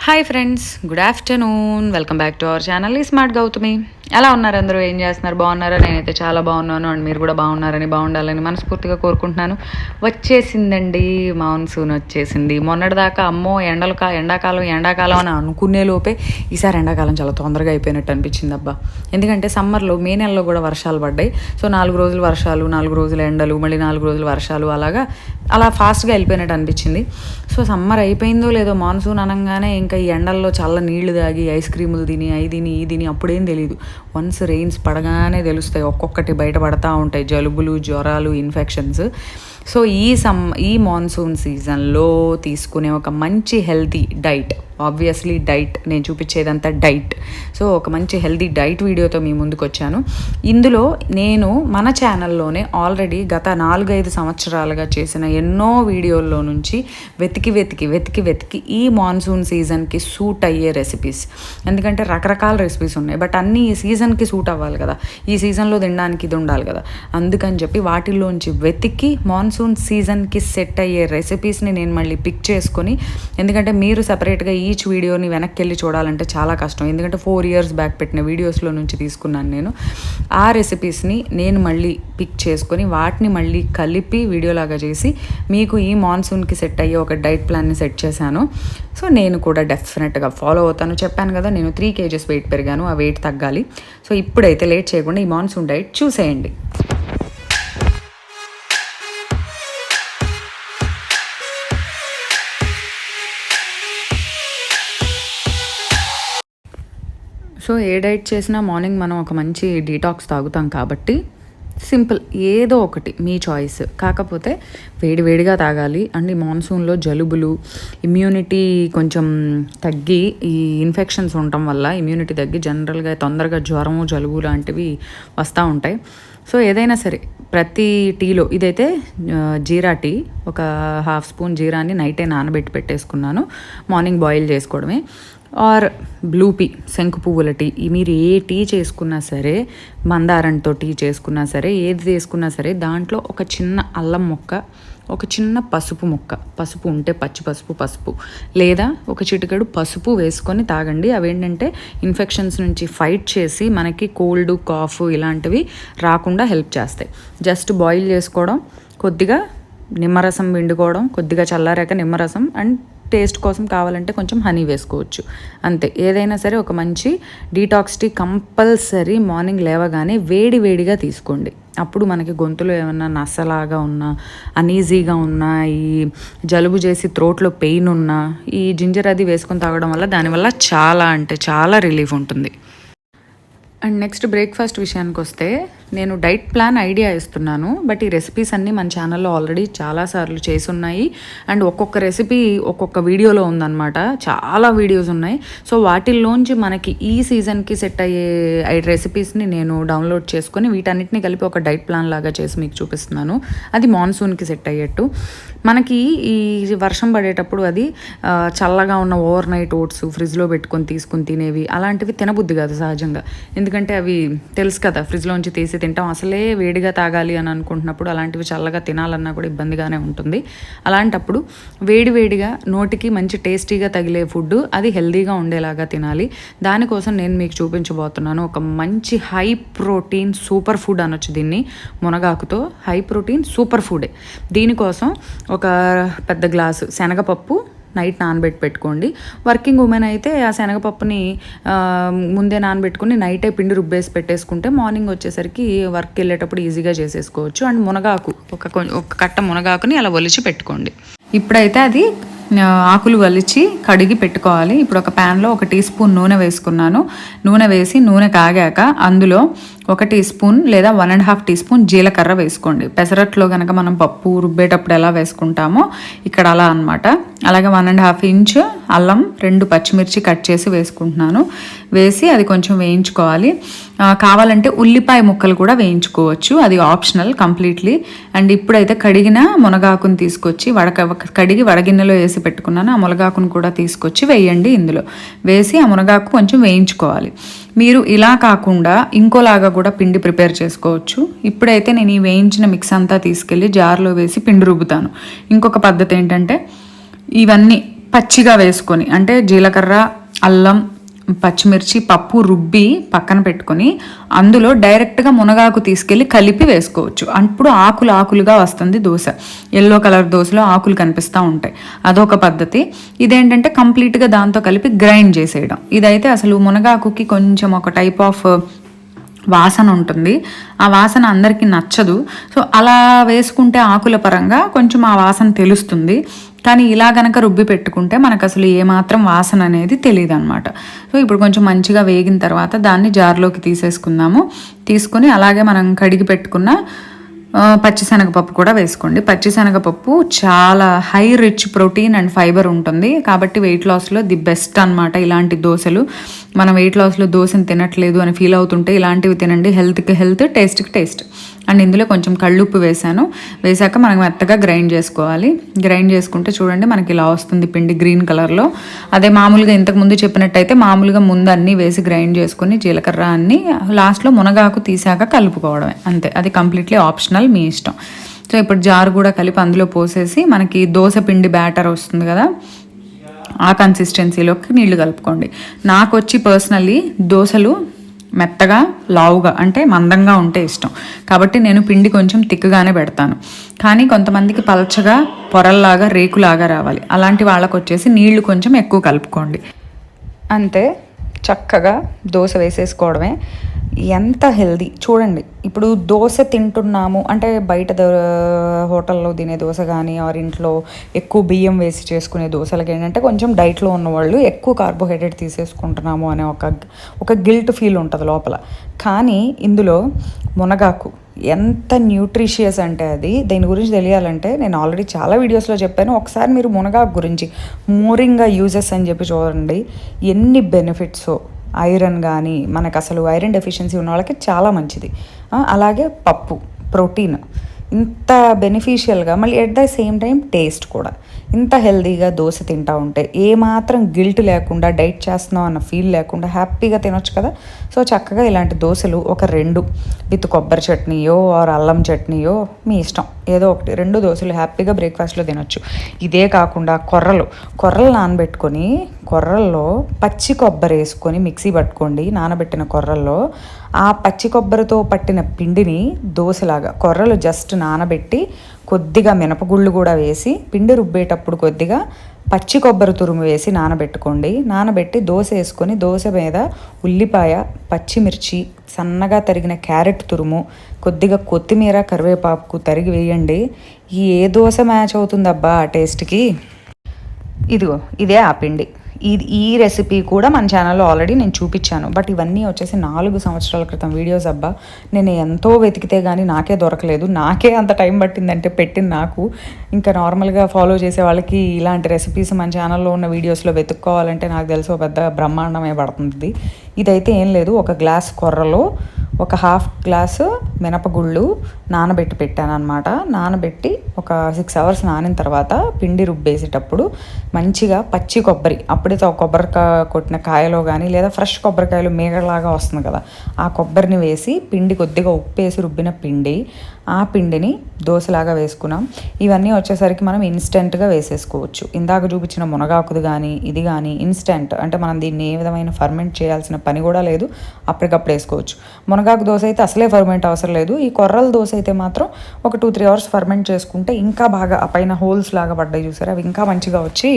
Hi friends, good afternoon. Welcome back to our channel smart Gautami. ఎలా ఉన్నారు అందరూ? ఏం చేస్తున్నారు? బాగున్నారా? నేనైతే చాలా బాగున్నాను అండ్ మీరు కూడా బాగున్నారని, బాగుండాలని మనస్ఫూర్తిగా కోరుకుంటున్నాను. వచ్చేసిందండి, మాన్సూన్ వచ్చేసింది. మొన్నటిదాకా అమ్మో ఎండాకాలం అని అనుకునే లోపే ఈసారి ఎండాకాలం చాలా తొందరగా అయిపోయినట్టు అనిపించింది అబ్బా. ఎందుకంటే సమ్మర్లో మే నెలలో కూడా వర్షాలు పడ్డాయి. సో 4 రోజులు వర్షాలు, 4 రోజులు ఎండలు, మళ్ళీ 4 రోజులు వర్షాలు, అలా ఫాస్ట్గా వెళ్ళిపోయినట్టు అనిపించింది. సో సమ్మర్ అయిపోయిందో లేదో, మాన్సూన్ అనగానే ఇంకా ఈ ఎండల్లో చల్ల నీళ్లు తాగి ఐస్ క్రీములు తిని ఈ తిని అప్పుడేం తెలియదు. వన్స్ రెయిన్స్ పడగానే తెలుస్తాయి, ఒక్కొక్కటి బయటపడతా ఉంటాయి, జలుబులు, జ్వరాలు, ఇన్ఫెక్షన్స్. సో ఈ మాన్సూన్ సీజన్లో తీసుకునే ఒక మంచి హెల్తీ డైట్, ఆబ్వియస్లీ డైట్, నేను చూపించేదంతా డైట్. సో ఒక మంచి హెల్తీ డైట్ వీడియోతో మీ ముందుకు వచ్చాను. ఇందులో నేను మన ఛానల్లోనే ఆల్రెడీ గత 4-5 సంవత్సరాలుగా చేసిన ఎన్నో వీడియోల్లో నుంచి వెతికి ఈ మాన్సూన్ సీజన్కి సూట్ అయ్యే రెసిపీస్. ఎందుకంటే రకరకాల రెసిపీస్ ఉన్నాయి, బట్ అన్నీ ఈ సీజన్కి సూట్ అవ్వాలి కదా, ఈ సీజన్లో తినడానికి ఇది ఉండాలి కదా. అందుకని చెప్పి వాటిల్లోంచి వెతికి మాన్సూన్ సీజన్కి సెట్ అయ్యే రెసిపీస్ని నేను మళ్ళీ పిక్ చేసుకొని, ఎందుకంటే మీరు సపరేట్గా ఈచ్ వీడియోని వెనక్కి వెళ్ళి చూడాలంటే చాలా కష్టం. ఎందుకంటే 4 years బ్యాక్ పెట్టిన వీడియోస్లో నుంచి తీసుకున్నాను నేను. ఆ రెసిపీస్ని నేను మళ్ళీ పిక్ చేసుకొని వాటిని మళ్ళీ కలిపి వీడియోలాగా చేసి మీకు ఈ మాన్సూన్కి సెట్ అయ్యే ఒక డైట్ ప్లాన్ని సెట్ చేశాను. సో నేను కూడా డెఫినెట్గా ఫాలో అవుతాను. చెప్పాను కదా, నేను 3 kgs వెయిట్ పెరిగాను, ఆ వెయిట్ తగ్గాలి. సో ఇప్పుడైతే లేట్ చేయకుండా ఈ మాన్సూన్ డైట్ చూసేయండి. సో ఏ డైట్ చేసినా మార్నింగ్ మనం ఒక మంచి డీటాక్స్ తాగుతాం కాబట్టి సింపుల్ ఏదో ఒకటి మీ చాయిస్. కాకపోతే వేడివేడిగా తాగాలి. అండ్ ఈ మాన్సూన్లో జలుబులు, ఇమ్యూనిటీ కొంచెం తగ్గి, ఈ ఇన్ఫెక్షన్స్ ఉండటం వల్ల ఇమ్యూనిటీ తగ్గి జనరల్గా తొందరగా జ్వరము, జలుబు లాంటివి వస్తూ ఉంటాయి. సో ఏదైనా సరే ప్రతి టీలో, ఇదైతే జీరా టీ, ఒక 1/2 స్పూన్ జీరాని నైటే నానబెట్టి పెట్టేసుకున్నాను, మార్నింగ్ బాయిల్ చేసుకోవడమే. ఆర్ బ్లూ పీ, శంకు పువ్వుల టీ, మీరు ఏ టీ చేసుకున్నా సరే, మందారంతో టీ చేసుకున్నా సరే, ఏది చేసుకున్నా సరే దాంట్లో ఒక చిన్న అల్లం ముక్క, ఒక చిన్న పసుపు ముక్క, పసుపు ఉంటే పచ్చి పసుపు లేదా ఒక చిటికెడు పసుపు వేసుకొని తాగండి. అవేంటంటే ఇన్ఫెక్షన్స్ నుంచి ఫైట్ చేసి మనకి కోల్డ్, కాఫ్ ఇలాంటివి రాకుండా హెల్ప్ చేస్తాయి. జస్ట్ బాయిల్ చేసుకోవడం, కొద్దిగా నిమ్మరసం పిండుకోవడం, కొద్దిగా చల్లారాక నిమ్మరసం, అండ్ టేస్ట్ కోసం కావాలంటే కొంచెం హనీ వేసుకోవచ్చు, అంతే. ఏదైనా సరే ఒక మంచి డీటాక్స్ టీ కంపల్సరీ మార్నింగ్ లేవగానే వేడిగా తీసుకోండి. అప్పుడు మనకి గొంతులో ఏమన్నా నసలాగా ఉన్నా, అనీజీగా ఉన్నా, ఈ జలుబు చేసి త్రోట్లో పెయిన్ ఉన్నా, ఈ జింజర్ అది వేసుకొని తాగడం వల్ల దానివల్ల చాలా రిలీఫ్ ఉంటుంది. అండ్ నెక్స్ట్ బ్రేక్ఫాస్ట్ విషయానికి వస్తే, నేను డైట్ ప్లాన్ ఐడియా ఇస్తున్నాను, బట్ ఈ రెసిపీస్ అన్నీ మన ఛానల్లో ఆల్రెడీ చాలాసార్లు చేసి ఉన్నాయి. అండ్ ఒక్కొక్క రెసిపీ ఒక్కొక్క వీడియోలో ఉందన్నమాట, చాలా వీడియోస్ ఉన్నాయి. సో వాటిల్లోంచి మనకి ఈ సీజన్కి సెట్ అయ్యే రెసిపీస్ని నేను డౌన్లోడ్ చేసుకొని వీటన్నిటిని కలిపి ఒక డైట్ ప్లాన్ లాగా చేసి మీకు చూపిస్తున్నాను. అది మాన్సూన్కి సెట్ అయ్యేట్టు. మనకి ఈ వర్షం పడేటప్పుడు అది చల్లగా ఉన్న ఓవర్ నైట్ ఓట్స్ ఫ్రిడ్జ్లో పెట్టుకొని తీసుకుని తినేవి, అలాంటివి తినబుద్ధి కాదు సహజంగా. ఎందుకంటే అవి తెలుసు కదా, ఫ్రిడ్జ్లోంచి తీసి తింటాం. అసలే వేడిగా తాగాలి అని అనుకుంటున్నప్పుడు అలాంటివి చల్లగా తినాలన్నా కూడా ఇబ్బందిగానే ఉంటుంది. అలాంటప్పుడు వేడిగా నోటికి మంచి టేస్టీగా తగిలే ఫుడ్, అది హెల్దీగా ఉండేలాగా తినాలి. దానికోసం నేను మీకు చూపించబోతున్నాను ఒక మంచి హై ప్రోటీన్ సూపర్ ఫుడ్ అనొచ్చు దీన్ని. మునగాకుతో హై ప్రోటీన్ సూపర్ ఫుడే. దీనికోసం ఒక పెద్ద గ్లాసు శనగపప్పు నైట్ నానబెట్టి పెట్టుకోండి. వర్కింగ్ ఉమెన్ అయితే ఆ శనగపప్పుని ముందే నానబెట్టుకుని నైటే పిండి రుబ్బేసి పెట్టేసుకుంటే మార్నింగ్ వచ్చేసరికి వర్క్ వెళ్ళేటప్పుడు ఈజీగా చేసేసుకోవచ్చు. అండ్ మునగాకు ఒక కట్ట మునగాకుని అలా ఒలిచి పెట్టుకోండి. ఇప్పుడైతే అది ఆకులు వలిచి కడిగి పెట్టుకోవాలి. ఇప్పుడు ఒక ప్యాన్లో 1 టీ స్పూన్ నూనె వేసుకున్నాను. నూనె వేసి నూనె కాగాక అందులో 1 టీ స్పూన్ లేదా 1.5 టీ స్పూన్ జీలకర్ర వేసుకోండి. పెసరట్లో కనుక మనం పప్పు రుబ్బేటప్పుడు ఎలా వేసుకుంటామో ఇక్కడ అలా అనమాట. అలాగే 1.5 ఇంచ్ అల్లం, 2 పచ్చిమిర్చి కట్ చేసి వేసుకుంటున్నాను. వేసి అది కొంచెం వేయించుకోవాలి. కావాలంటే ఉల్లిపాయ ముక్కలు కూడా వేయించుకోవచ్చు, అది ఆప్షనల్ కంప్లీట్లీ. అండ్ ఇప్పుడైతే కడిగిన మునగాకుని తీసుకొచ్చి కడిగి వడగిన్నెలో వేసి పెట్టుకున్నాను. ఆ మునగాకును కూడా తీసుకొచ్చి వేయండి. ఇందులో వేసి ఆ మునగాకు కొంచెం వేయించుకోవాలి. మీరు ఇలా కాకుండా ఇంకోలాగా కూడా పిండి ప్రిపేర్ చేసుకోవచ్చు. ఇప్పుడైతే నేను ఈ వేయించిన మిక్స్ అంతా తీసుకెళ్ళి జార్లో వేసి పిండి రుబ్బుతాను. ఇంకొక పద్ధతి ఏంటంటే, ఇవన్నీ పచ్చిగా వేసుకొని, అంటే జీలకర్ర, అల్లం, పచ్చిమిర్చి, పప్పు రుబ్బి పక్కన పెట్టుకొని అందులో డైరెక్ట్గా మునగాకు తీసుకెళ్ళి కలిపి వేసుకోవచ్చు. అప్పుడు ఆకులు ఆకులుగా వస్తుంది దోశ. ఎల్లో కలర్ దోశలో ఆకులు కనిపిస్తూ ఉంటాయి, అదొక పద్ధతి. ఇదేంటంటే కంప్లీట్గా దాంతో కలిపి గ్రైండ్ చేసేయడం. ఇదైతే అసలు మునగాకుకి కొంచెం ఒక టైప్ ఆఫ్ వాసన ఉంటుంది, ఆ వాసన అందరికీ నచ్చదు. సో అలా వేసుకుంటే ఆకుల పరంగా కొంచెం ఆ వాసన తెలుస్తుంది. కానీ ఇలా గనక రుబ్బి పెట్టుకుంటే మనకు అసలు ఏమాత్రం వాసన అనేది తెలియదు అనమాట. సో ఇప్పుడు కొంచెం మంచిగా వేగిన తర్వాత దాన్ని జార్లోకి తీసేసుకుందాము. తీసుకొని అలాగే మనం కడిగి పెట్టుకున్న పచ్చిశనగపప్పు కూడా వేసుకోండి. పచ్చిశనగపప్పు చాలా high rich protein and fibre ఉంటుంది, కాబట్టి వెయిట్ లాస్లో ది బెస్ట్ అనమాట. ఇలాంటి దోశలు మనం వెయిట్ లాస్లో దోశను తినట్లేదు అని ఫీల్ అవుతుంటే ఇలాంటివి తినండి. హెల్త్కి హెల్త్, టేస్ట్కి టేస్ట్. అండ్ ఇందులో కొంచెం కళ్ళుప్పు వేసాక మనం మెత్తగా గ్రైండ్ చేసుకోవాలి. గ్రైండ్ చేసుకుంటే చూడండి మనకి ఇలా వస్తుంది పిండి గ్రీన్ కలర్లో. అదే మామూలుగా ఇంతకుముందు చెప్పినట్టయితే మామూలుగా ముందు అన్నీ వేసి గ్రైండ్ చేసుకొని జీలకర్ర అన్నీ లాస్ట్లో మునగాకు తీసాక కలుపుకోవడమే, అంతే. అది కంప్లీట్లీ ఆప్షనల్, మీ ఇష్టం. సో ఇప్పుడు జారు కూడా కలిపి అందులో పోసేసి మనకి దోశ పిండి బ్యాటర్ వస్తుంది కదా, ఆ కన్సిస్టెన్సీలోకి నీళ్లు కలుపుకోండి. నాకు వచ్చి పర్సనల్లీ దోశలు మెత్తగా లావుగా అంటే మందంగా ఉంటే ఇష్టం, కాబట్టి నేను పిండి కొంచెం తిక్కుగానే పెడతాను. కానీ కొంతమందికి పలచగా పొరల్లాగా రేకులాగా రావాలి, అలాంటి వాళ్ళకు వచ్చేసి నీళ్లు కొంచెం ఎక్కువ కలుపుకోండి, అంతే. చక్కగా దోశ వేసేసుకోవడమే. ఎంత హెల్దీ చూడండి. ఇప్పుడు దోశ తింటున్నాము అంటే బయట హోటల్లో తినే దోశ కానీ ఆర్ ఇంట్లో ఎక్కువ బియ్యం వేసి చేసుకునే దోశలకి ఏంటంటే కొంచెం డైట్లో ఉన్నవాళ్ళు ఎక్కువ కార్బోహైడ్రేట్ తీసేసుకుంటున్నాము అనే ఒక గిల్ట్ ఫీల్ ఉంటుంది లోపల. కానీ ఇందులో మునగాకు ఎంత న్యూట్రిషియస్ అంటే అది, దీని గురించి తెలియాలంటే నేను ఆల్రెడీ చాలా వీడియోస్లో చెప్పాను. ఒకసారి మీరు మునగాకు గురించి మోరింగా యూజెస్ అని చెప్పి చూడండి, ఎన్ని బెనిఫిట్సో. ఐరన్ కానీ మనకు అసలు ఐరన్ డెఫిషియన్సీ ఉన్న వాళ్ళకి చాలా మంచిది. అలాగే పప్పు ప్రోటీన్ ఇంత బెనిఫిషియల్గా, మళ్ళీ at the same time taste కూడా. ఇంత హెల్దీగా దోశ తింటూ ఉంటే ఏమాత్రం గిల్ట్ లేకుండా, డైట్ చేస్తున్నాం అన్న ఫీల్ లేకుండా హ్యాపీగా తినొచ్చు కదా. సో చక్కగా ఇలాంటి దోశలు ఒక 2 విత్ కొబ్బరి చట్నీయో ఆర్ అల్లం చట్నీయో మీ ఇష్టం, ఏదో ఒకటి 2 దోశలు హ్యాపీగా బ్రేక్ఫాస్ట్లో తినొచ్చు. ఇదే కాకుండా కొర్రలు నానబెట్టుకొని కొర్రల్లో పచ్చి కొబ్బరి వేసుకొని మిక్సీ పట్టుకోండి. నానబెట్టిన కొర్రల్లో ఆ పచ్చి కొబ్బరితో పట్టిన పిండిని దోశలాగా, కొర్రలు జస్ట్ నానబెట్టి కొద్దిగా మినపగుళ్ళు కూడా వేసి పిండి రుబ్బేటప్పుడు కొద్దిగా పచ్చి కొబ్బరి తురుము వేసి నానబెట్టుకోండి. నానబెట్టి దోశ వేసుకొని దోశ మీద ఉల్లిపాయ, పచ్చిమిర్చి, సన్నగా తరిగిన క్యారెట్ తురుము, కొద్దిగా కొత్తిమీర, కరివేపాకు తరిగి వేయండి. ఏ దోశ మ్యాచ్ అవుతుందబ్బా ఆ టేస్ట్కి. ఇదిగో ఇదే ఆ పిండి. ఈ రెసిపీ కూడా మన ఛానల్లో ఆల్రెడీ నేను చూపించాను. బట్ ఇవన్నీ వచ్చేసి 4 సంవత్సరాల క్రితం వీడియోస్ అబ్బా. నేను ఎంతో వెతికితే కానీ నాకే దొరకలేదు. నాకే అంత టైం పట్టిందంటే పెట్టింది నాకు. ఇంకా నార్మల్గా ఫాలో చేసే వాళ్ళకి ఇలాంటి రెసిపీస్ మన ఛానల్లో ఉన్న వీడియోస్లో వెతుక్కోవాలంటే నాకు తెలిసి ఒక పెద్ద బ్రహ్మాండమే పడుతుంది. ఇదైతే ఏం లేదు, ఒక గ్లాస్ కొర్రలో ఒక 1/2 గ్లాసు మినపగుళ్ళు నానబెట్టి పెట్టాను అనమాట. నానబెట్టి ఒక 6 అవర్స్ నానిన తర్వాత పిండి రుబ్బేసేటప్పుడు మంచిగా పచ్చి కొబ్బరి, అప్పుడే కొబ్బరికాయ కొట్టిన కాయలో కానీ లేదా ఫ్రెష్ కొబ్బరికాయలు మేగలాగా వస్తుంది కదా, ఆ కొబ్బరిని వేసి పిండి కొద్దిగా ఉప్పు వేసి రుబ్బిన పిండి, ఆ పిండిని దోశలాగా వేసుకున్నాం. ఇవన్నీ వచ్చేసరికి మనం ఇన్స్టెంట్గా వేసేసుకోవచ్చు. ఇందాక చూపించిన మునగాకుది కానీ ఇది కానీ ఇన్స్టెంట్, అంటే మనం దీన్ని ఏ విధమైన ఫర్మెంట్ చేయాల్సిన పని కూడా లేదు, అప్పటికప్పుడు వేసుకోవచ్చు. మునగాకు దోశ అయితే అసలే ఫర్మెంట్ అవసరం లేదు. ఈ కొర్రల దోశ అయితే మాత్రం ఒక 2-3 అవర్స్ ఫర్మెంట్ చేసుకుంటే ఇంకా బాగా ఆ పైన హోల్స్ లాగా పడ్డాయి చూసారు, అవి ఇంకా మంచిగా వచ్చి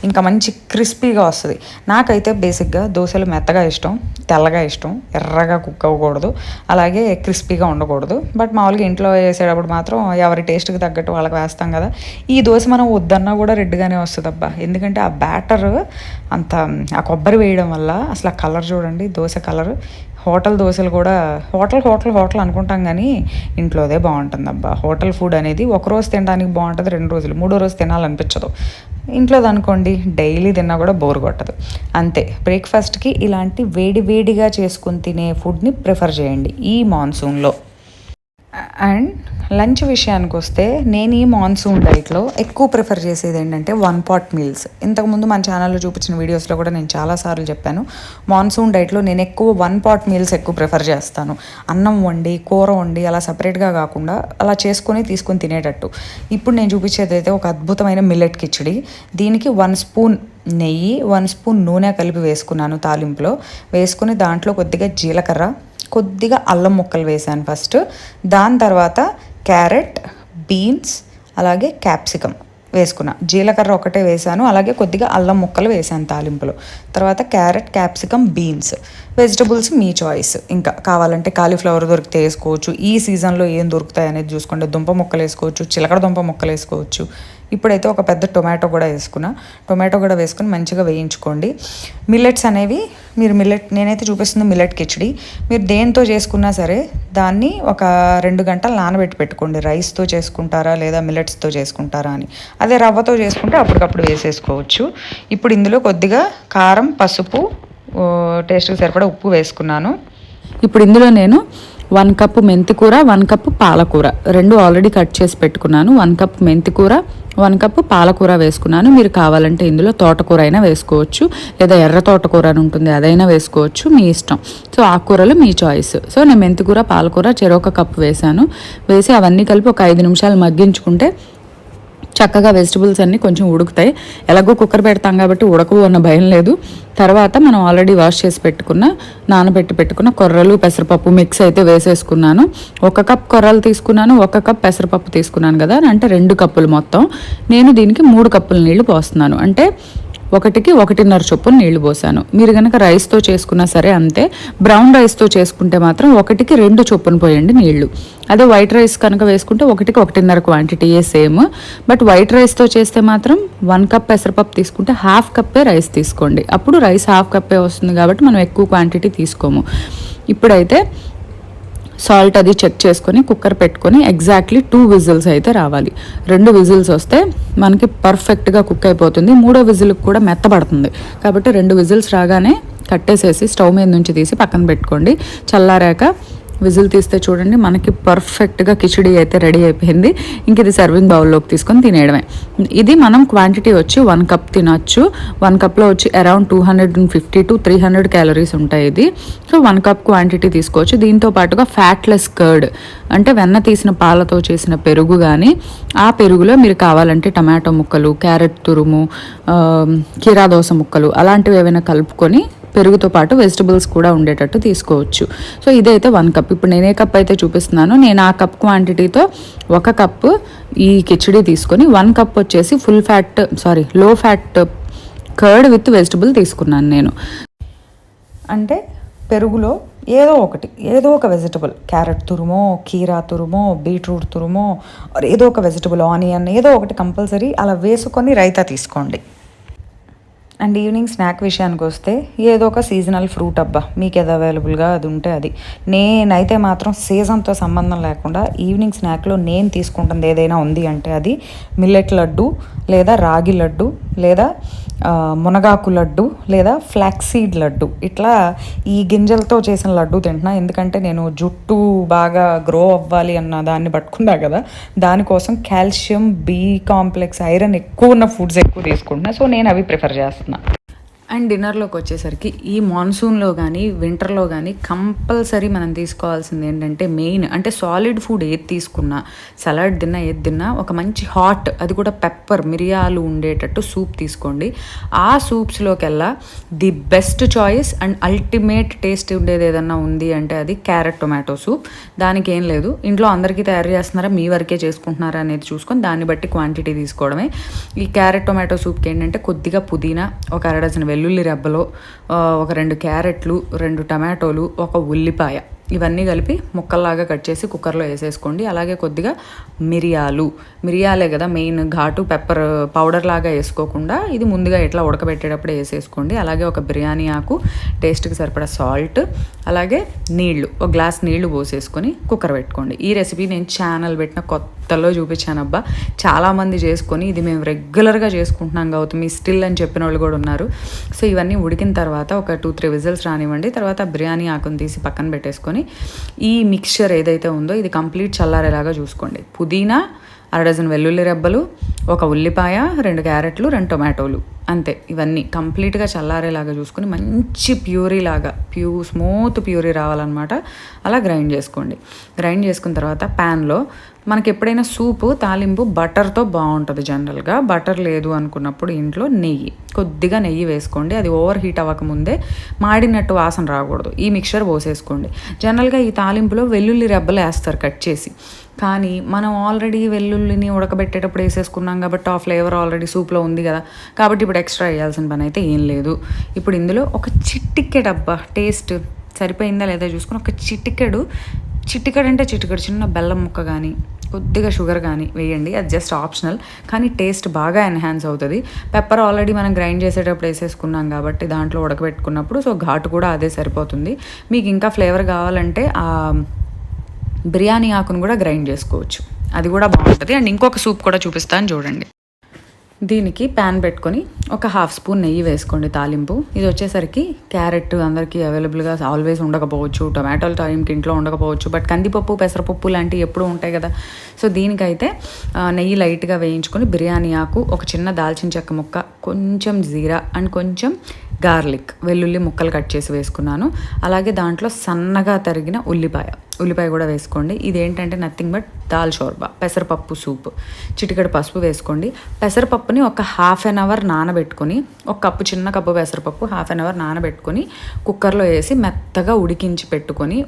ఇంకా మంచి క్రిస్పీగా వస్తుంది. నాకైతే బేసిక్గా దోశలు మెత్తగా ఇష్టం, తెల్లగా ఇష్టం, ఎర్రగా కుక్ అవ్వకూడదు, అలాగే క్రిస్పీగా ఉండకూడదు. బట్ మామూలుగా ఇంట్లో వేసేటప్పుడు మాత్రం ఎవరి టేస్ట్కి తగ్గట్టు వాళ్ళకి వేస్తాం కదా. ఈ దోశ మనం వద్దన్నా కూడా రెడ్గానే వస్తుంది అబ్బా, ఎందుకంటే ఆ బ్యాటర్ అంత ఆ కొబ్బరి వేయడం వల్ల అసలు ఆ కలర్ చూడండి, దోశ కలర్. హోటల్ దోశలు కూడా హోటల్ అనుకుంటాం కానీ ఇంట్లోదే బాగుంటుంది అబ్బా. హోటల్ ఫుడ్ అనేది ఒకరోజు తినడానికి బాగుంటుంది, 2 రోజులు 3వ రోజు తినాలనిపించదు. ఇంట్లోది అనుకోండి డైలీ తిన్నా కూడా బోర్ కొట్టదు, అంతే. బ్రేక్ఫాస్ట్కి ఇలాంటి వేడిగా చేసుకుని తినే ఫుడ్ని ప్రిఫర్ చేయండి ఈ మాన్సూన్లో. అండ్ లంచ్ విషయానికి వస్తే నేను ఈ మాన్సూన్ డైట్లో ఎక్కువ ప్రిఫర్ చేసేది ఏంటంటే 1 pot మీల్స్. ఇంతకుముందు మన ఛానల్లో చూపించిన వీడియోస్లో కూడా నేను చాలాసార్లు చెప్పాను, మాన్సూన్ డైట్లో నేను ఎక్కువ 1 pot మీల్స్ ఎక్కువ ప్రిఫర్ చేస్తాను. అన్నం వండి కూర వండి అలా సపరేట్గా కాకుండా అలా తీసుకొని తినేటట్టు. ఇప్పుడు నేను చూపించేది అయితే ఒక అద్భుతమైన మిల్లెట్ కిచిడి. దీనికి 1 స్పూన్ నెయ్యి 1 స్పూన్ నూనె కలిపి వేసుకున్నాను తాలింపులో. వేసుకుని దాంట్లో కొద్దిగా జీలకర్ర, కొద్దిగా అల్లం ముక్కలు వేసాను ఫస్ట్. దాని తర్వాత క్యారెట్, బీన్స్, అలాగే క్యాప్సికమ్ వేసుకున్నా. జీలకర్ర ఒకటే వేసాను, అలాగే కొద్దిగా అల్లం ముక్కలు వేసాను తాలింపులో. తర్వాత క్యారెట్, క్యాప్సికమ్, బీన్స్. వెజిటబుల్స్ మీ చాయిస్. ఇంకా కావాలంటే కాలీఫ్లవర్ దొరికితే వేసుకోవచ్చు. ఈ సీజన్లో ఏం దొరుకుతాయి అనేది చూసుకోండి. దుంప ముక్కలు వేసుకోవచ్చు, చిలకడ దుంప ముక్కలు వేసుకోవచ్చు. ఇప్పుడైతే ఒక పెద్ద టొమాటో కూడా వేసుకున్నా. టొమాటో కూడా వేసుకుని మంచిగా వేయించుకోండి. మిల్లెట్స్ అనేవి మీరు నేనైతే చూపిస్తుంది మిల్లెట్ కిచడీ. మీరు దేంతో చేసుకున్నా సరే దాన్ని ఒక 2 గంటలు నానబెట్టి పెట్టుకోండి. రైస్తో చేసుకుంటారా లేదా మిల్లెట్స్తో చేసుకుంటారా అని. అదే రవ్వతో చేసుకుంటే అప్పటికప్పుడు వేసేసుకోవచ్చు. ఇప్పుడు ఇందులో కొద్దిగా కారం, పసుపు, టేస్ట్కి సరిపడా ఉప్పు వేసుకున్నాను. ఇప్పుడు ఇందులో నేను 1 కప్పు మెంతికూర, 1 కప్పు పాలకూర, 2 ఆల్రెడీ కట్ చేసి పెట్టుకున్నాను. 1 కప్పు మెంతికూర, 1 కప్పు పాలకూర వేసుకున్నాను. మీరు కావాలంటే ఇందులో తోటకూర అయినా వేసుకోవచ్చు, లేదా ఎర్ర తోటకూర అని ఉంటుంది అదైనా వేసుకోవచ్చు, మీ ఇష్టం. సో ఆకుకూరలు మీ చాయిస్. సో నేను మెంతికూర, పాలకూర చెరొక కప్పు వేసాను. వేసి అవన్నీ కలిపి ఒక 5 నిమిషాలు మగ్గించుకుంటే చక్కగా వెజిటబుల్స్ అన్నీ కొంచెం ఉడుకుతాయి. ఎలాగో కుక్కర్ పెడతాం కాబట్టి ఉడకవు అన్న భయం లేదు. తర్వాత మనం ఆల్రెడీ వాష్ చేసి నానబెట్టి పెట్టుకున్న కొర్రలు, పెసరపప్పు మిక్స్ అయితే వేసేసుకున్నాను. 1 కప్ కొర్రలు తీసుకున్నాను, 1 కప్ పెసరపప్పు తీసుకున్నాను కదా, అంటే 2 కప్పులు మొత్తం. నేను దీనికి 3 కప్పులు నీళ్లు పోస్తున్నాను. అంటే 1కి 1.5 చొప్పున నీళ్లు పోసాను. మీరు కనుక రైస్తో చేసుకున్నా సరే అంతే. బ్రౌన్ రైస్తో చేసుకుంటే మాత్రం 1కి 2 చొప్పున పోయండి నీళ్లు. అదే వైట్ రైస్ కనుక వేసుకుంటే 1కి 1.5 క్వాంటిటీయే సేమ్. బట్ వైట్ రైస్తో చేస్తే మాత్రం 1 కప్ పెసరపప్పు తీసుకుంటే 1/2 కప్పే రైస్ తీసుకోండి. అప్పుడు రైస్ 1/2 కప్పే వస్తుంది కాబట్టి మనం ఎక్కువ క్వాంటిటీ తీసుకోము. ఇప్పుడైతే సాల్ట్ అది చెక్ చేసుకొని కుక్కర్ పెట్టుకొని ఎగ్జాక్ట్లీ 2 విజిల్స్ అయితే రావాలి. 2 విజిల్స్ వస్తే మనకి పర్ఫెక్ట్గా కుక్ అయిపోతుంది. 3వ విజిల్కి కూడా మెత్తబడుతుంది. కాబట్టి 2 విజిల్స్ రాగానే కట్టేసేసి స్టవ్ మీద నుంచి తీసి పక్కన పెట్టుకోండి. చల్లారాక విజిల్ తీస్తే చూడండి మనకి పర్ఫెక్ట్గా కిచిడి అయితే రెడీ అయిపోయింది. ఇంక ఇది సర్వింగ్ బౌల్లోకి తీసుకొని తినేయడమే. ఇది మనం క్వాంటిటీ వచ్చి 1 కప్ తినొచ్చు. 1 కప్లో వచ్చి అరౌండ్ 250 to 300 క్యాలరీస్ ఉంటాయి ఇది. సో 1 కప్ క్వాంటిటీ తీసుకోవచ్చు. దీంతో పాటుగా ఫ్యాట్లెస్ కర్డ్ అంటే వెన్న తీసిన పాలతో చేసిన పెరుగు, కానీ ఆ పెరుగులో మీరు కావాలంటే టమాటో ముక్కలు, క్యారెట్ తురుము, కీరాదోస ముక్కలు అలాంటివి ఏవైనా కలుపుకొని పెరుగుతో పాటు వెజిటబుల్స్ కూడా ఉండేటట్టు తీసుకోవచ్చు. సో ఇదైతే 1 కప్. ఇప్పుడు నేను ఏ కప్ అయితే చూపిస్తున్నానో నేను ఆ కప్ క్వాంటిటీతో 1 కప్పు ఈ కిచడీ తీసుకొని 1 కప్ వచ్చేసి లో ఫ్యాట్ కర్డ్ విత్ వెజిటబుల్ తీసుకున్నాను నేను. అంటే పెరుగులో ఏదో ఒక వెజిటబుల్, క్యారెట్ తురుమో, కీరా తురుమో, బీట్రూట్ తురుమో, ఏదో ఒక వెజిటబుల్, ఆనియన్ ఏదో ఒకటి కంపల్సరీ అలా వేసుకొని రైతా తీసుకోండి. అండ్ ఈవినింగ్ స్నాక్ విషయానికి వస్తే ఏదో ఒక సీజనల్ ఫ్రూట్ అబ్బా మీకు ఏదో అవైలబుల్గా అది ఉంటే అది. నేనైతే మాత్రం సీజన్తో సంబంధం లేకుండా ఈవినింగ్ స్నాక్లో నేను తీసుకుంటుంది ఏదైనా ఉంది అంటే అది మిల్లెట్ లడ్డు, లేదా రాగి లడ్డు, లేదా మునగాకు లడ్డు, లేదా ఫ్లాక్సీడ్ లడ్డు. ఇట్లా ఈ గింజలతో చేసిన లడ్డు తింటున్నా. ఎందుకంటే నేను జుట్టు బాగా గ్రో అవ్వాలి అన్న దాన్ని పట్టుకున్నా కదా, దానికోసం కాల్షియం, బి కాంప్లెక్స్, ఐరన్ ఎక్కువ ఉన్న ఫుడ్స్ ఎక్కువ తీసుకుంటున్నా. సో నేను అవి ప్రిఫర్ చేస్తున్నా. అండ్ డిన్నర్లోకి వచ్చేసరికి ఈ మాన్సూన్లో కానీ వింటర్లో కానీ కంపల్సరీ మనం తీసుకోవాల్సింది ఏంటంటే మెయిన్ అంటే సాలిడ్ ఫుడ్ ఏది తీసుకున్నా, సలాడ్ తిన్నా ఏది తిన్నా ఒక మంచి హాట్, అది కూడా పెప్పర్, మిరియాలు ఉండేటట్టు సూప్ తీసుకోండి. ఆ సూప్స్లోకెల్లా the best choice and ultimate taste ఉండేది ఏదన్నా ఉంది అంటే అది క్యారెట్ టొమాటో సూప్. దానికి ఏం లేదు, ఇంట్లో అందరికీ తయారు చేస్తున్నారా మీ వరకే చేసుకుంటున్నారా అనేది చూసుకొని దాన్ని బట్టి క్వాంటిటీ తీసుకోవడమే. ఈ క్యారెట్ టొమాటో సూప్కి ఏంటంటే కొద్దిగా పుదీనా, ఒక 1/2 డజన్ వెల్లుల్లి రెబ్బలు, ఒక 2 క్యారెట్లు, 2 టమాటోలు, ఒక ఉల్లిపాయ, ఇవన్నీ కలిపి ముక్కల్లాగా కట్ చేసి కుక్కర్లో వేసేసుకోండి. అలాగే కొద్దిగా మిరియాలే కదా మెయిన్, ఘాటు పెప్పర్ పౌడర్ లాగా వేసుకోకుండా ఇది ముందుగా ఇట్లా ఉడకబెట్టేటప్పుడే వేసేసుకోండి. అలాగే ఒక బిర్యానీ ఆకు, టేస్ట్కి సరిపడా సాల్ట్, అలాగే నీళ్లు, ఒక గ్లాస్ నీళ్లు పోసేసుకొని కుక్కర్ పెట్టుకోండి. ఈ రెసిపీ నేను ఛానల్ పెట్టిన కొత్తలో చూపించానబ్బా, చాలామంది చేసుకొని ఇది మేము రెగ్యులర్గా చేసుకుంటున్నాం గౌతమి స్టిల్ అని చెప్పిన వాళ్ళు కూడా ఉన్నారు. సో ఇవన్నీ ఉడికిన తర్వాత ఒక 2-3 విజిల్స్ రానివ్వండి. తర్వాత బిర్యానీ ఆకుని తీసి పక్కన పెట్టేసుకొని ఈ మిక్స్చర్ ఏదైతే ఉందో ఇది కంప్లీట్ చల్లారేలాగా చూసుకోండి. పుదీనా, 1/2 డజన్ వెల్లుల్లి రెబ్బలు, ఒక ఉల్లిపాయ, 2 క్యారెట్లు, 2 టొమాటోలు, అంతే. ఇవన్నీ కంప్లీట్గా చల్లారేలాగా చూసుకొని మంచి ప్యూరీ లాగా స్మూత్ ప్యూరీ రావాలన్నమాట. అలా గ్రైండ్ చేసుకోండి. గ్రైండ్ చేసుకున్న తర్వాత ప్యాన్లో మనకి ఎప్పుడైనా సూపు తాలింపు బటర్తో బాగుంటుంది. జనరల్గా బటర్ లేదు అనుకున్నప్పుడు ఇంట్లో కొద్దిగా నెయ్యి వేసుకోండి. అది ఓవర్ హీట్ అవ్వకముందే మాడినట్టు వాసన రాకూడదు. ఈ మిక్చర్ పోసేసుకోండి. జనరల్గా ఈ తాలింపులో వెల్లుల్లి రెబ్బలు వేస్తారు కట్ చేసి, కానీ మనం ఆల్రెడీ వెల్లుల్లిని ఉడకబెట్టేటప్పుడు వేసేసుకున్నాం కాబట్టి ఆ ఫ్లేవర్ ఆల్రెడీ సూప్లో ఉంది కదా, కాబట్టి ఇప్పుడు ఎక్స్ట్రా వేయాల్సిన పని అయితే ఏం లేదు. ఇప్పుడు ఇందులో ఒక చిటికెడబ్బా టేస్ట్ సరిపోయిందా లేదా చూసుకుని ఒక చిటికెడు అంటే చిటికెడు చిన్న బెల్లం ముక్క కానీ కొద్దిగా షుగర్ కానీ వేయండి. అది జస్ట్ ఆప్షనల్, కానీ టేస్ట్ బాగా ఎన్హాన్స్ అవుతుంది. పెప్పర్ ఆల్రెడీ మనం గ్రైండ్ చేసేటప్పుడు వేసేసుకున్నాం కాబట్టి దాంట్లో ఉడకబెట్టుకున్నప్పుడు సో ఘాటు కూడా అదే సరిపోతుంది. మీకు ఇంకా ఫ్లేవర్ కావాలంటే ఆ బిర్యానీ ఆకును కూడా గ్రైండ్ చేసుకోవచ్చు, అది కూడా బాగుంటుంది. అండ్ ఇంకొక సూప్ కూడా చూపిస్తాను చూడండి. దీనికి ప్యాన్ పెట్టుకొని ఒక హాఫ్ స్పూన్ నెయ్యి వేసుకోండి తాలింపు. ఇది వచ్చేసరికి క్యారెట్ అందరికీ అవైలబుల్గా ఆల్వేస్ ఉండకపోవచ్చు, టొమాటోలు టైంకి ఇంట్లో ఉండకపోవచ్చు, బట్ కందిపప్పు పెసరపప్పు లాంటివి ఎప్పుడూ ఉంటాయి కదా. సో దీనికైతే నెయ్యి లైట్గా వేయించుకొని బిర్యానీ ఆకు, ఒక చిన్న దాల్చిన చెక్క ముక్క, కొంచెం జీరా అండ్ కొంచెం గార్లిక్ వెల్లుల్లి ముక్కలు కట్ చేసి వేసుకున్నాను. అలాగే దాంట్లో సన్నగా తరిగిన ఉల్లిపాయ కూడా వేసుకోండి. ఇదేంటంటే నథింగ్ బట్ దాల్ షోర్బా, పెసరపప్పు సూప్. చిటికెడు పసుపు వేసుకోండి. పెసరపప్పుని ఒక హాఫ్ అన్ అవర్ నానబెట్టుకొని, ఒక కప్పు చిన్న కప్పు పెసరపప్పు హాఫ్ అన్ అవర్ నానబెట్టుకొని కుక్కర్లో వేసి మెత్తగా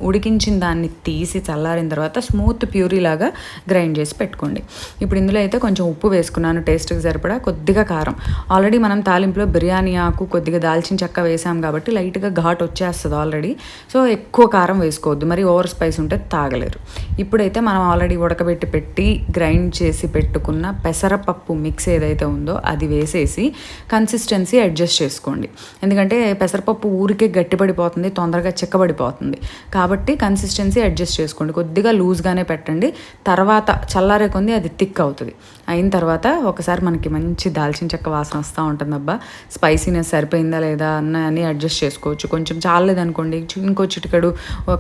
ఉడికించిన దాన్ని తీసి చల్లారిన తర్వాత స్మూత్ ప్యూరీ లాగా గ్రైండ్ చేసి పెట్టుకోండి. ఇప్పుడు ఇందులో అయితే కొంచెం ఉప్పు వేసుకున్నాను టేస్ట్కి సరిపడా, కొద్దిగా కారం. ఆల్రెడీ మనం తాలింపులో బిర్యానీ ఆకు కొద్దిగా దాల్చిన చెక్క వేసాం కాబట్టి లైట్గా ఘాట్ వచ్చేస్తుంది ఆల్రెడీ. సో ఎక్కువ కారం వేసుకోవద్దు, మరి ఓవర్ స్పైస్ ఉంటే తాగలేరు. ఇప్పుడైతే మనం ఆల్రెడీ ఉడకబెట్టి గ్రైండ్ చేసి పెట్టుకున్న పెసరపప్పు మిక్స్ ఏదైతే ఉందో అది వేసేసి కన్సిస్టెన్సీ అడ్జస్ట్ చేసుకోండి. ఎందుకంటే పెసరపప్పు ఊరికే గట్టిపడిపోతుంది, తొందరగా చిక్కబడిపోతుంది, కాబట్టి కన్సిస్టెన్సీ అడ్జస్ట్ చేసుకోండి. కొద్దిగా లూజ్గానే పెట్టండి. తర్వాత చల్లారే కొంది అది థిక్ అవుతుంది. అయిన తర్వాత ఒకసారి మనకి మంచి దాల్చిన చెక్క వాసన వస్తూ ఉంటుంది. అబ్బా స్పైసీనెస్ సరిపోయిందా లేదా అని అడ్జస్ట్ చేసుకోవచ్చు. కొంచెం చాలేదనుకోండి ఇంకో చిటికెడు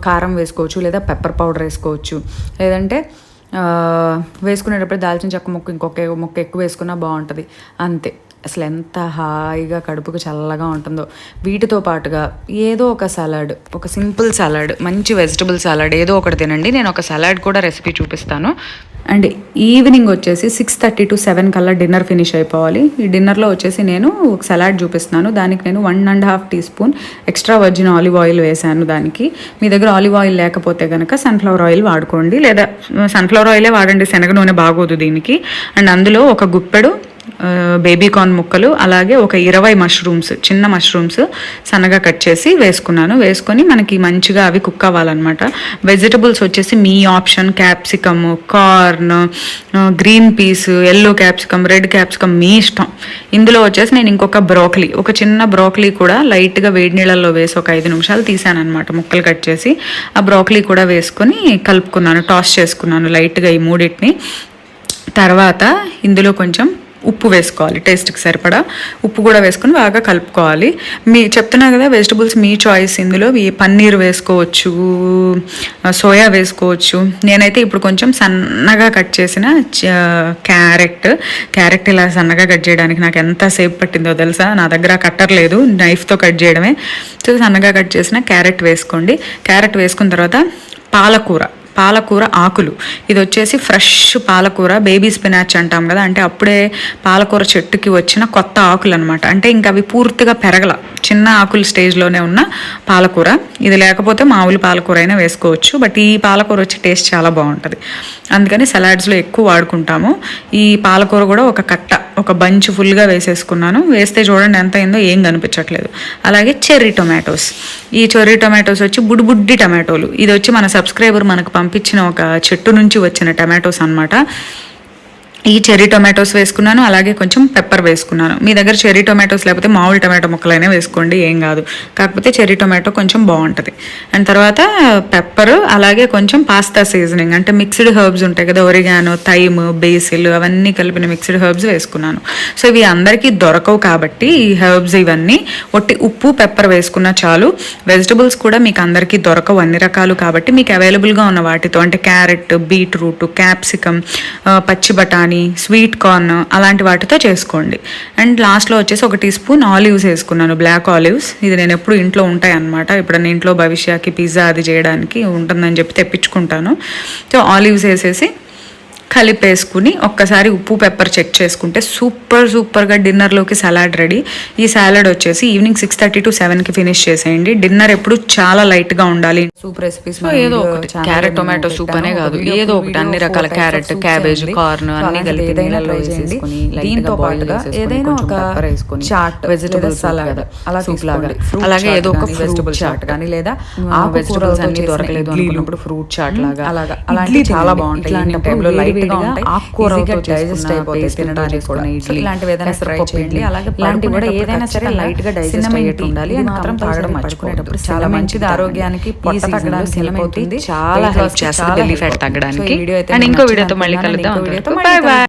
కారం వేసుకోవచ్చు, లేదా పెప్పర్ పౌడర్ వేసుకోవచ్చు, లేదంటే వేసుకునేటప్పుడు దాల్చిన చెక్క ఇంకొక ముక్క ఎక్కువ వేసుకున్నా బాగుంటుంది. అంతే. అసలు ఎంత హాయిగా కడుపుకు చల్లగా ఉంటుందో. వీటితో పాటుగా ఏదో ఒక సలాడ్, ఒక సింపుల్ సలాడ్, మంచి వెజిటబుల్ సలాడ్ ఏదో ఒకటి తినండి. నేను ఒక సలాడ్ కూడా రెసిపీ చూపిస్తాను. అండ్ ఈవినింగ్ వచ్చేసి 6:30 to 7 కల్లా డిన్నర్ ఫినిష్ అయిపోవాలి. ఈ డిన్నర్లో వచ్చేసి నేను ఒక సలాడ్ చూపిస్తున్నాను. దానికి నేను 1.5 teaspoon extra virgin olive oil వేసాను. దానికి మీ దగ్గర ఆలివ్ ఆయిల్ లేకపోతే కనుక సన్ఫ్లవర్ ఆయిల్ వాడుకోండి, లేదా సన్ఫ్లవర్ ఆయిలే వాడండి, శనగ నూనె బాగోదు దీనికి. అండ్ అందులో ఒక గుప్పెడు బేబీ కార్న్ ముక్కలు, అలాగే ఒక 20 చిన్న మష్రూమ్స్ సన్నగా కట్ చేసి వేసుకొని మనకి మంచిగా అవి కుక్ అవ్వాలన్నమాట. వెజిటబుల్స్ వచ్చేసి మీ option, capsicum, corn, green peas, yellow capsicum, red capsicum మీ ఇష్టం. ఇందులో వచ్చేసి నేను ఇంకొక ఒక చిన్న బ్రోకలీ కూడా లైట్గా వేడి నీళ్ళల్లో వేసి ఒక 5 నిమిషాలు తీసాను అనమాట, ముక్కలు కట్ చేసి. ఆ బ్రోకలీ కూడా వేసుకొని కలుపుకున్నాను, టాస్ చేసుకున్నాను లైట్గా ఈ మూడింటిని. తర్వాత ఇందులో కొంచెం ఉప్పు వేసుకోవాలి, టేస్ట్కి సరిపడా ఉప్పు కూడా వేసుకొని బాగా కలుపుకోవాలి. చెప్తున్నా కదా వెజిటబుల్స్ మీ చాయిస్. ఇందులో పన్నీర్ వేసుకోవచ్చు, సోయా వేసుకోవచ్చు. నేనైతే ఇప్పుడు కొంచెం సన్నగా కట్ చేసిన క్యారెట్ ఇలా సన్నగా కట్ చేయడానికి నాకు ఎంతసేపు పట్టిందో తెలుసా. నా దగ్గర కట్టర్ లేదు, నైఫ్తో కట్ చేయడమే. సో సన్నగా కట్ చేసిన క్యారెట్ వేసుకోండి. క్యారెట్ వేసుకున్న తర్వాత పాలకూర ఆకులు. ఇది వచ్చేసి ఫ్రెష్ పాలకూర, బేబీ స్పినాచ్ అంటాం కదా, అంటే అప్పుడే పాలకూర చెట్టుకి వచ్చిన కొత్త ఆకులు అనమాట. అంటే ఇంకా అవి పూర్తిగా పెరగల, చిన్న ఆకుల స్టేజ్లోనే ఉన్న పాలకూర. ఇది లేకపోతే మామూలు పాలకూర అయినా వేసుకోవచ్చు, బట్ ఈ పాలకూర వచ్చి టేస్ట్ చాలా బాగుంటుంది, అందుకని సలాడ్స్లో ఎక్కువ వాడుకుంటాము. ఈ పాలకూర కూడా ఒక బంచ్ ఫుల్గా వేసేసుకున్నాను. వేస్తే చూడండి ఎంత అయిందో, ఏం కనిపించట్లేదు. అలాగే చెర్రీ టొమాటోస్. ఈ చెర్రీ టొమాటోస్ వచ్చి బుడ్డి టొమాటోలు. ఇది వచ్చి మన సబ్స్క్రైబర్ మనకు పంపించిన ఒక చెట్టు నుంచి వచ్చిన టొమాటోస్ అనమాట. ఈ చెర్రీ టొమాటోస్ వేసుకున్నాను, అలాగే కొంచెం పెప్పర్ వేసుకున్నాను. మీ దగ్గర చెర్రీ టొమాటోస్ లేకపోతే మామూలు టొమాటో ముక్కలైనా వేసుకోండి, ఏం కాదు. కాకపోతే చెర్రీ టొమాటో కొంచెం బాగుంటుంది. అండ్ తర్వాత పెప్పర్, అలాగే కొంచెం పాస్తా సీజనింగ్, అంటే మిక్స్డ్ హెర్బ్స్ ఉంటాయి కదా, ఒరిగానో, థైమ్, బేసిల్ అవన్నీ కలిపిన మిక్స్డ్ హెర్బ్స్ వేసుకున్నాను. సో ఇవి అందరికీ దొరకవు కాబట్టి ఈ హెర్బ్స్ ఇవన్నీ ఒట్టి ఉప్పు పెప్పర్ వేసుకున్నా చాలు. వెజిటబుల్స్ కూడా మీకు అందరికీ దొరకవు అన్ని రకాలు కాబట్టి మీకు అవైలబుల్గా ఉన్న వాటితో, అంటే క్యారెట్, బీట్రూట్, క్యాప్సికమ్, పచ్చి బఠానీ, బిర్యానీ, స్వీట్ కార్న్ అలాంటి వాటితో చేసుకోండి. అండ్ లాస్ట్లో వచ్చేసి 1 టీ స్పూన్ ఆలివ్స్ వేసుకున్నాను, బ్లాక్ ఆలివ్స్. ఇది నేను ఎప్పుడు ఇంట్లో ఉంటాయి అనమాట, ఎప్పుడన్నా ఇంట్లో భవిష్యకి పిజ్జా అది చేయడానికి ఉంటుందని చెప్పి తెప్పించుకుంటాను. సో ఆలివ్స్ వేసేసి కలిపేసుకుని ఒక్కసారి ఉప్పు పెప్పర్ చెక్ చేసుకుంటే సూపర్గా డిన్నర్లోకి సలాడ్ రెడీ. ఈ సలాడ్ వచ్చేసి ఈవినింగ్ 6:30 to 7కి ఫినిష్ చేసేయండి. డిన్నర్ ఎప్పుడు చాలా లైట్గా ఉండాలి. సూప్ రెసిపీస్ ఏదో ఒకటి, క్యారెట్ టొమాటో సూప్ అనే కాదు, ఏదో ఒకటి అన్ని రకాల క్యారెట్, క్యాబేజ్, కార్న్ అన్ని కలిపి నీళ్ళలో వేసేసుకొని దీంతో పాటుగా ఏదైనా ఒక చాట్, వెజిటబుల్ సలాడ్ అలా సూప్ లాగా, అలాగే ఏదో ఒక వెజిటబుల్ చాట్ కానీ లేదా వెజిటబుల్స్ అన్ని దొరకలేదు అనుకున్నప్పుడు ఫ్రూట్ చాట్ లాగా అలాంటి చాలా బాగుంటాయి. ఇలాంటి టైంలో ఆకుకూరతో డైజెస్ట్ అయిపోతే తినడానికి కూడా. ఇలాంటివి ఏదైనా ట్రై చేయండి. అలాగే ఇలాంటివి కూడా ఏదైనా సరే లైట్ గా డైజెస్ట్ అయ్యేట్టు ఉండాలి. అది మాత్రం తాగడం మర్చిపోయేటప్పుడు చాలా మంచిది ఆరోగ్యానికి, పొట్ట తగ్గడానికి హెల్ప్ అవుతుంది, చాలా హెల్ప్ చేస్తుంది బెల్లీ ఫ్యాట్ తగ్గడానికి. అండ్ ఇంకో వీడియోతో మళ్ళీ కలుద్దాం. By by.